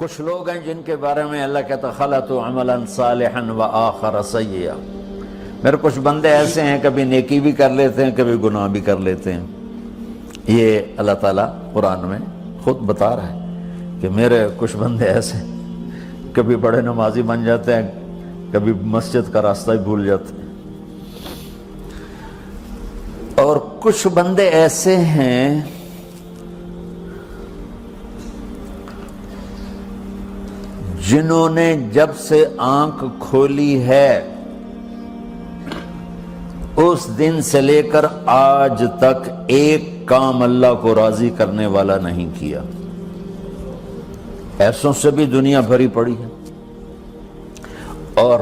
کچھ لوگ ہیں جن کے بارے میں اللہ کہتا خلطوا عملا صالحا وآخر سیئا، میرے کچھ بندے ایسے ہیں کبھی نیکی بھی کر لیتے ہیں کبھی گناہ بھی کر لیتے ہیں۔ یہ اللہ تعالیٰ قرآن میں خود بتا رہا ہے کہ میرے کچھ بندے ایسے ہیں، کبھی بڑے نمازی بن جاتے ہیں کبھی مسجد کا راستہ ہی بھول جاتے ہیں، اور کچھ بندے ایسے ہیں جنہوں نے جب سے آنکھ کھولی ہے اس دن سے لے کر آج تک ایک کام اللہ کو راضی کرنے والا نہیں کیا۔ ایسوں سے بھی دنیا بھری پڑی ہے، اور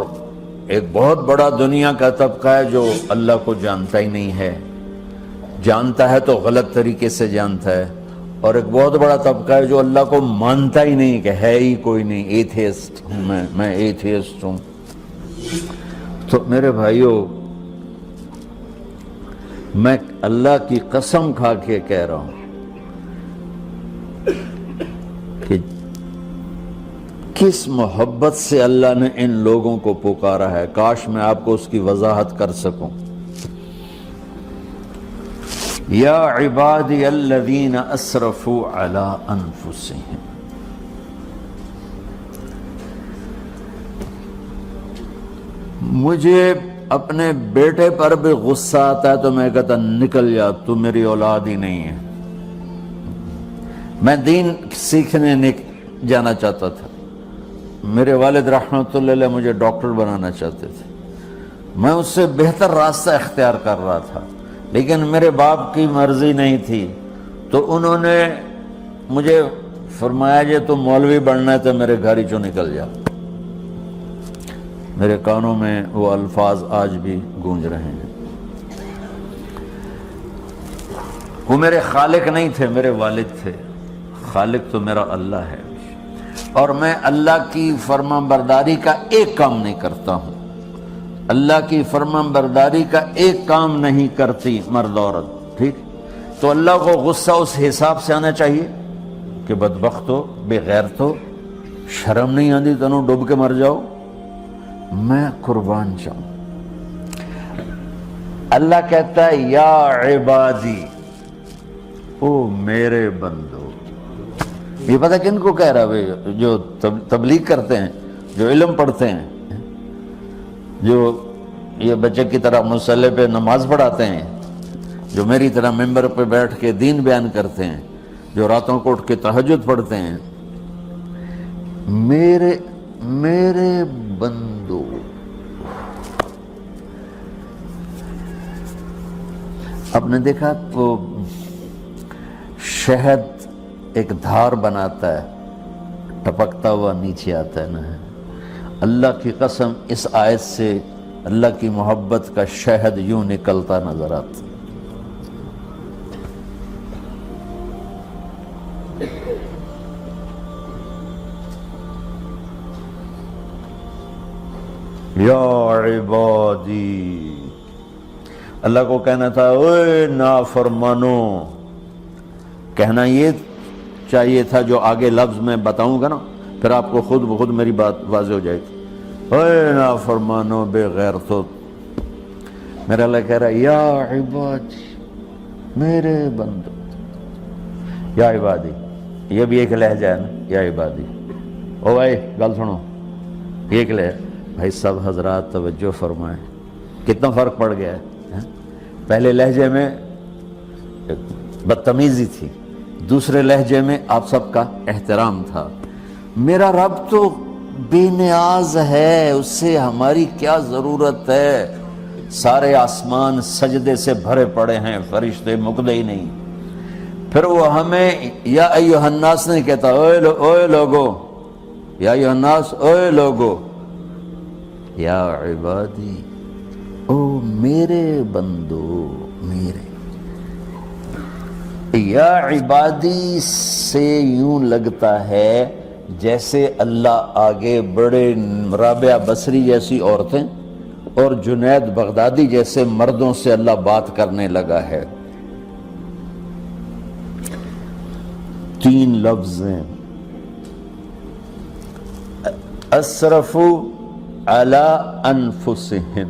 ایک بہت بڑا دنیا کا طبقہ ہے جو اللہ کو جانتا ہی نہیں ہے، جانتا ہے تو غلط طریقے سے جانتا ہے، اور ایک بہت بڑا طبقہ ہے جو اللہ کو مانتا ہی نہیں کہ ہے ہی کوئی نہیں، ایتھیسٹ ہوں میں ایتھیسٹ ہوں۔ تو میرے بھائیوں، میں اللہ کی قسم کھا کے کہہ رہا ہوں کہ کس محبت سے اللہ نے ان لوگوں کو پکارا ہے، کاش میں آپ کو اس کی وضاحت کر سکوں۔ یا عبادی الذین اسرفوا علی انفسہم، مجھے اپنے بیٹے پر بھی غصہ آتا ہے تو میں کہتا نکل جا، تو میری اولاد ہی نہیں ہے۔ میں دین سیکھنے جانا چاہتا تھا، میرے والد رحمۃ اللہ علیہ مجھے ڈاکٹر بنانا چاہتے تھے، میں اس سے بہتر راستہ اختیار کر رہا تھا، لیکن میرے باپ کی مرضی نہیں تھی، تو انہوں نے مجھے فرمایا جی تو مولوی بننا ہے تو میرے گھر ہی چوں نکل جا۔ میرے کانوں میں وہ الفاظ آج بھی گونج رہے ہیں۔ وہ میرے خالق نہیں تھے، میرے والد تھے، خالق تو میرا اللہ ہے، اور میں اللہ کی فرمان برداری کا ایک کام نہیں کرتا ہوں، اللہ کی فرمان برداری کا ایک کام نہیں کرتی مرد عورت، ٹھیک؟ تو اللہ کو غصہ اس حساب سے آنا چاہیے کہ بدبخت ہو، بے غیرت ہو، شرم نہیں آتی تنوں ڈوب کے مر جاؤ۔ میں قربان جاؤں، اللہ کہتا ہے یا عبادی، او میرے بندو۔ یہ پتہ کن کو کہہ رہا ہے؟ جو تبلیغ کرتے ہیں، جو علم پڑھتے ہیں، جو یہ بچے کی طرح مصلی پہ نماز پڑھاتے ہیں، جو میری طرح ممبر پہ بیٹھ کے دین بیان کرتے ہیں، جو راتوں کو اٹھ کے تہجد پڑھتے ہیں۔ میرے بندو، آپ نے دیکھا وہ شہد ایک دھار بناتا ہے، ٹپکتا ہوا نیچے آتا ہے نا۔ اللہ کی قسم اس آیت سے اللہ کی محبت کا شہد یوں نکلتا نظر آتا۔ یا عبادی، اللہ کو کہنا تھا اوے نافرمانو، کہنا یہ چاہیے تھا جو آگے لفظ میں بتاؤں گا نا، پھر آپ کو خود بخود میری بات واضح ہو جائے گی۔ اوے نافرمانو، بے غیرتو، میرا اللہ کہہ رہا ہے یا عبادی، میرے بندو، یا عبادی، یہ بھی ایک لہجہ ہے نا، یا عبادی۔ او بھائی گل سنو، یہ ایک لہجہ، بھائی سب حضرات توجہ فرمائیں، کتنا فرق پڑ گیا ہے۔ پہلے لہجے میں بدتمیزی تھی، دوسرے لہجے میں آپ سب کا احترام تھا۔ میرا رب تو بے نیاز ہے، اس سے ہماری کیا ضرورت ہے؟ سارے آسمان سجدے سے بھرے پڑے ہیں، فرشتے مکدے ہی نہیں۔ پھر وہ ہمیں یا ایھا الناس نہیں کہتا، اوے لوگو، یا ایھا الناس، اوے لوگو، یا عبادی، او میرے بندو، میرے۔ یا عبادی سے یوں لگتا ہے جیسے اللہ آگے بڑے رابعہ بصری جیسی عورتیں اور جنید بغدادی جیسے مردوں سے اللہ بات کرنے لگا ہے۔ 3 لفظ ہیں، اسرفوا علی انفسہم،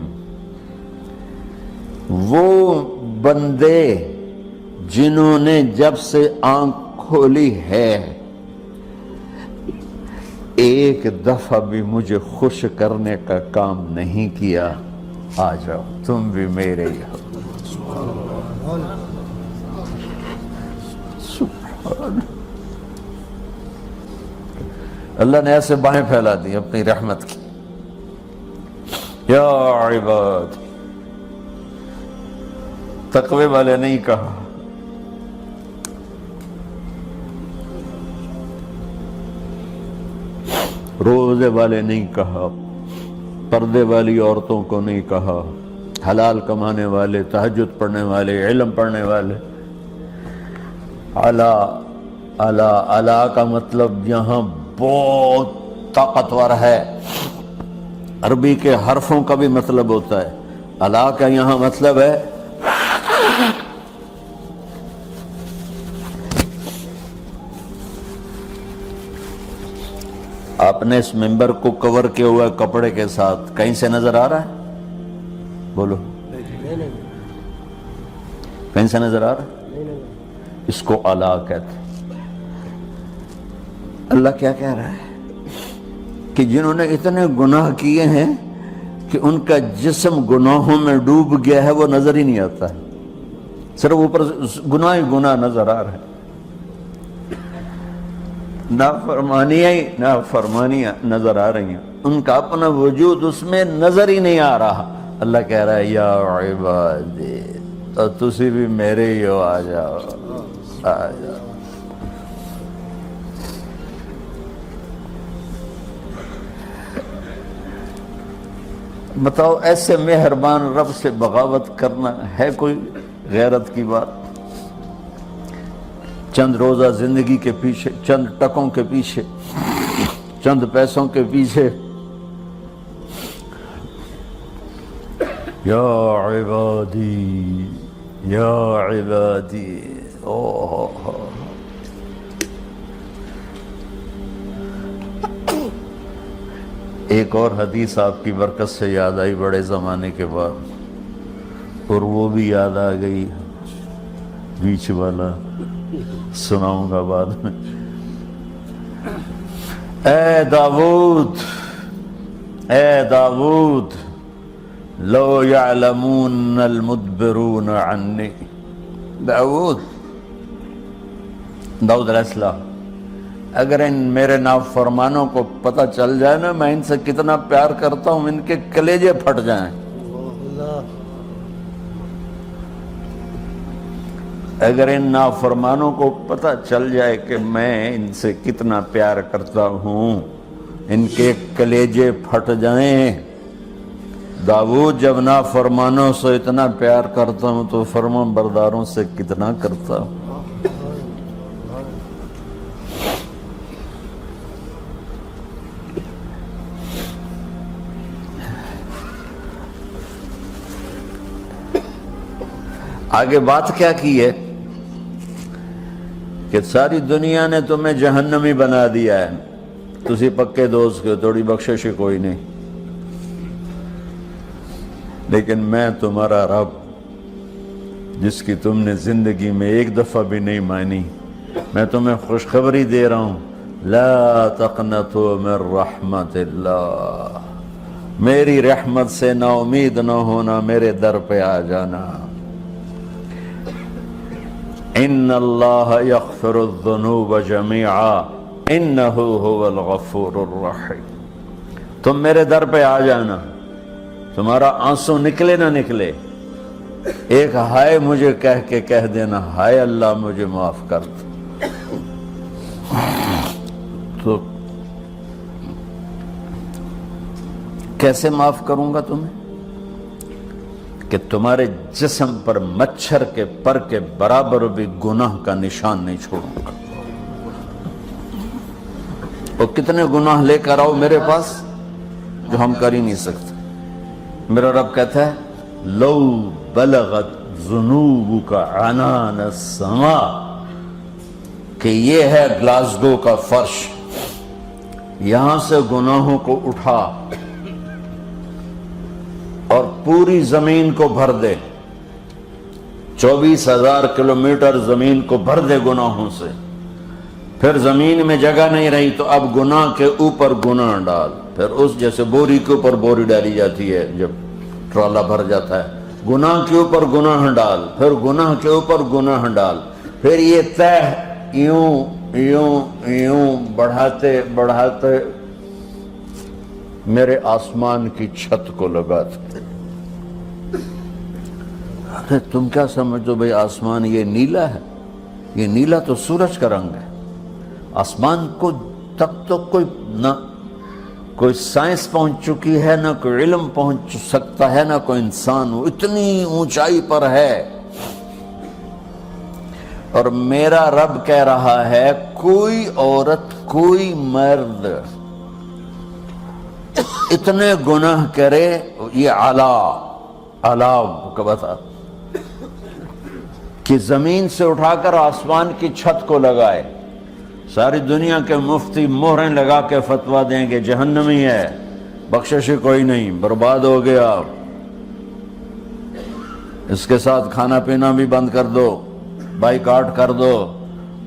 وہ بندے جنہوں نے جب سے آنکھ کھولی ہے ایک دفعہ بھی مجھے خوش کرنے کا کام نہیں کیا، آ جاؤ تم بھی میرے ہی ہو۔ سبحان اللہ نے ایسے باہیں پھیلا دی اپنی رحمت کی۔ یا عباد، تقوی والے نہیں کہا، روزے والے نہیں کہا، پردے والی عورتوں کو نہیں کہا، حلال کمانے والے، تہجد پڑھنے والے، علم پڑھنے والے۔ اعلیٰ اعلیٰ اعلیٰ کا مطلب یہاں بہت طاقتور ہے، عربی کے حرفوں کا بھی مطلب ہوتا ہے۔ اعلیٰ کا یہاں مطلب ہے آپ نے اس ممبر کو کور کیا ہوا ہے کپڑے کے ساتھ، کہیں سے نظر آ رہا ہے؟ بولو، کہیں سے نظر آ رہا ہے؟ اس کو اعلیٰ کہتے ہیں۔ اللہ کیا کہہ رہا ہے کہ جنہوں نے اتنے گناہ کیے ہیں کہ ان کا جسم گناہوں میں ڈوب گیا ہے، وہ نظر ہی نہیں آتا ہے، صرف اوپر گناہ ہی گناہ نظر آ رہا ہے، نافرمانیاں نظر آ رہی ہیں، ان کا اپنا وجود اس میں نظر ہی نہیں آ رہا۔ اللہ کہہ رہا ہے یا عبادی، تو تسی بھی میرے ہی ہو، آ جاؤ آ جاؤ۔ بتاؤ ایسے مہربان رب سے بغاوت کرنا ہے کوئی غیرت کی بات؟ چند روزہ زندگی کے پیچھے، چند ٹکوں کے پیچھے، چند پیسوں کے پیچھے، یا عبادی یا عبادی۔ ایک اور حدیث آپ کی برکت سے یاد آئی بڑے زمانے کے بعد، اور وہ بھی یاد آ گئی، بیچ والا سناؤں گا بعد میں۔ اے داؤد، اے داؤد، لو یعلمون المدبرون عنی۔ داؤد علیہ السلام، اگر ان میرے نافرمانوں کو پتہ چل جائے نا میں ان سے کتنا پیار کرتا ہوں، ان کے کلیجے پھٹ جائیں۔ اگر ان نافرمانوں کو پتہ چل جائے کہ میں ان سے کتنا پیار کرتا ہوں، ان کے کلیجے پھٹ جائیں۔ داؤد جب نافرمانوں سے اتنا پیار کرتا ہوں تو فرمان برداروں سے کتنا کرتا ہوں۔ آگے بات کیا کی ہے کہ ساری دنیا نے تمہیں جہنمی بنا دیا ہے، تسی پکے دوست کے تھوڑی بخشش کوئی نہیں، لیکن میں تمہارا رب جس کی تم نے زندگی میں ایک دفعہ بھی نہیں مانی، میں تمہیں خوشخبری دے رہا ہوں، لا تقنطوا من رحمت اللہ، میری رحمت سے نا امید نہ ہونا، میرے در پہ آ جانا۔ ان اللہ یغفر الذنوب جميعا انہ هو الغفور الرحیم۔ تم میرے در پہ آ جانا، تمہارا آنسو نکلے نہ نکلے، ایک ہائے مجھے کہہ کے کہہ دینا، ہائے اللہ مجھے معاف کر دو، تو کیسے معاف کروں گا تمہیں کہ تمہارے جسم پر مچھر کے پر کے برابر بھی گناہ کا نشان نہیں چھوڑوں گا۔ اور کتنے گناہ لے کر آؤ میرے پاس جو ہم کر ہی نہیں سکتے۔ میرا رب کہتا ہے لو بلغت ذنوبک عنان السماء، کہ یہ ہے گلاسگو کا فرش، یہاں سے گناہوں کو اٹھا اور پوری زمین کو بھر دے، 24,000 کلومیٹر زمین کو بھر دے گناہوں سے، پھر زمین میں جگہ نہیں رہی تو اب گناہ کے اوپر گناہ ڈال، پھر اس جیسے بوری کے اوپر بوری ڈالی جاتی ہے جب ٹرالا بھر جاتا ہے، گناہ کے اوپر گناہ ڈال، پھر گناہ کے اوپر گناہ ڈال، پھر یہ تہ یوں یوں یوں بڑھاتے بڑھاتے میرے آسمان کی چھت کو لگاتے۔ ارے تم کیا سمجھو بھئی آسمان یہ نیلا ہے؟ یہ نیلا تو سورج کا رنگ ہے۔ آسمان کو تک تو کوئی سائنس پہنچ چکی ہے، نہ کوئی علم پہنچ سکتا ہے، نہ کوئی انسان، وہ اتنی اونچائی پر ہے۔ اور میرا رب کہہ رہا ہے کوئی عورت کوئی مرد اتنے گناہ کرے، یہ اعلیٰ کا بتا کہ زمین سے اٹھا کر آسمان کی چھت کو لگائے، ساری دنیا کے مفتی مہریں لگا کے فتویٰ دیں گے جہنمی ہے، بخشش کوئی نہیں، برباد ہو گیا، اس کے ساتھ کھانا پینا بھی بند کر دو، بائیکاٹ کر دو۔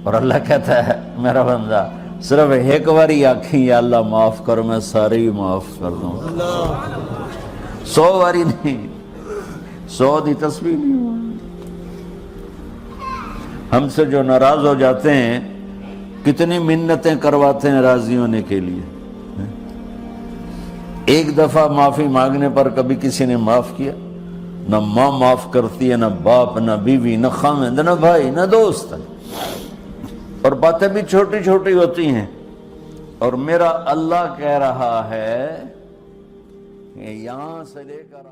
اور اللہ کہتا ہے میرا بندہ صرف ایک باری آکھیں یا اللہ معاف کر، میں سارے ہی معاف کر دوں، 100 باری نہیں، 100 دی تسبیح نہیں۔ ہم سے جو ناراض ہو جاتے ہیں کتنی منتیں کرواتے ہیں راضی ہونے کے لیے، ایک دفعہ معافی مانگنے پر کبھی کسی نے معاف کیا؟ نہ ماں معاف کرتی ہے، نہ باپ، نہ بیوی، نہ خامند، نہ بھائی، نہ دوست، اور باتیں بھی چھوٹی چھوٹی ہوتی ہیں۔ اور میرا اللہ کہہ رہا ہے کہ یہاں سے لے کر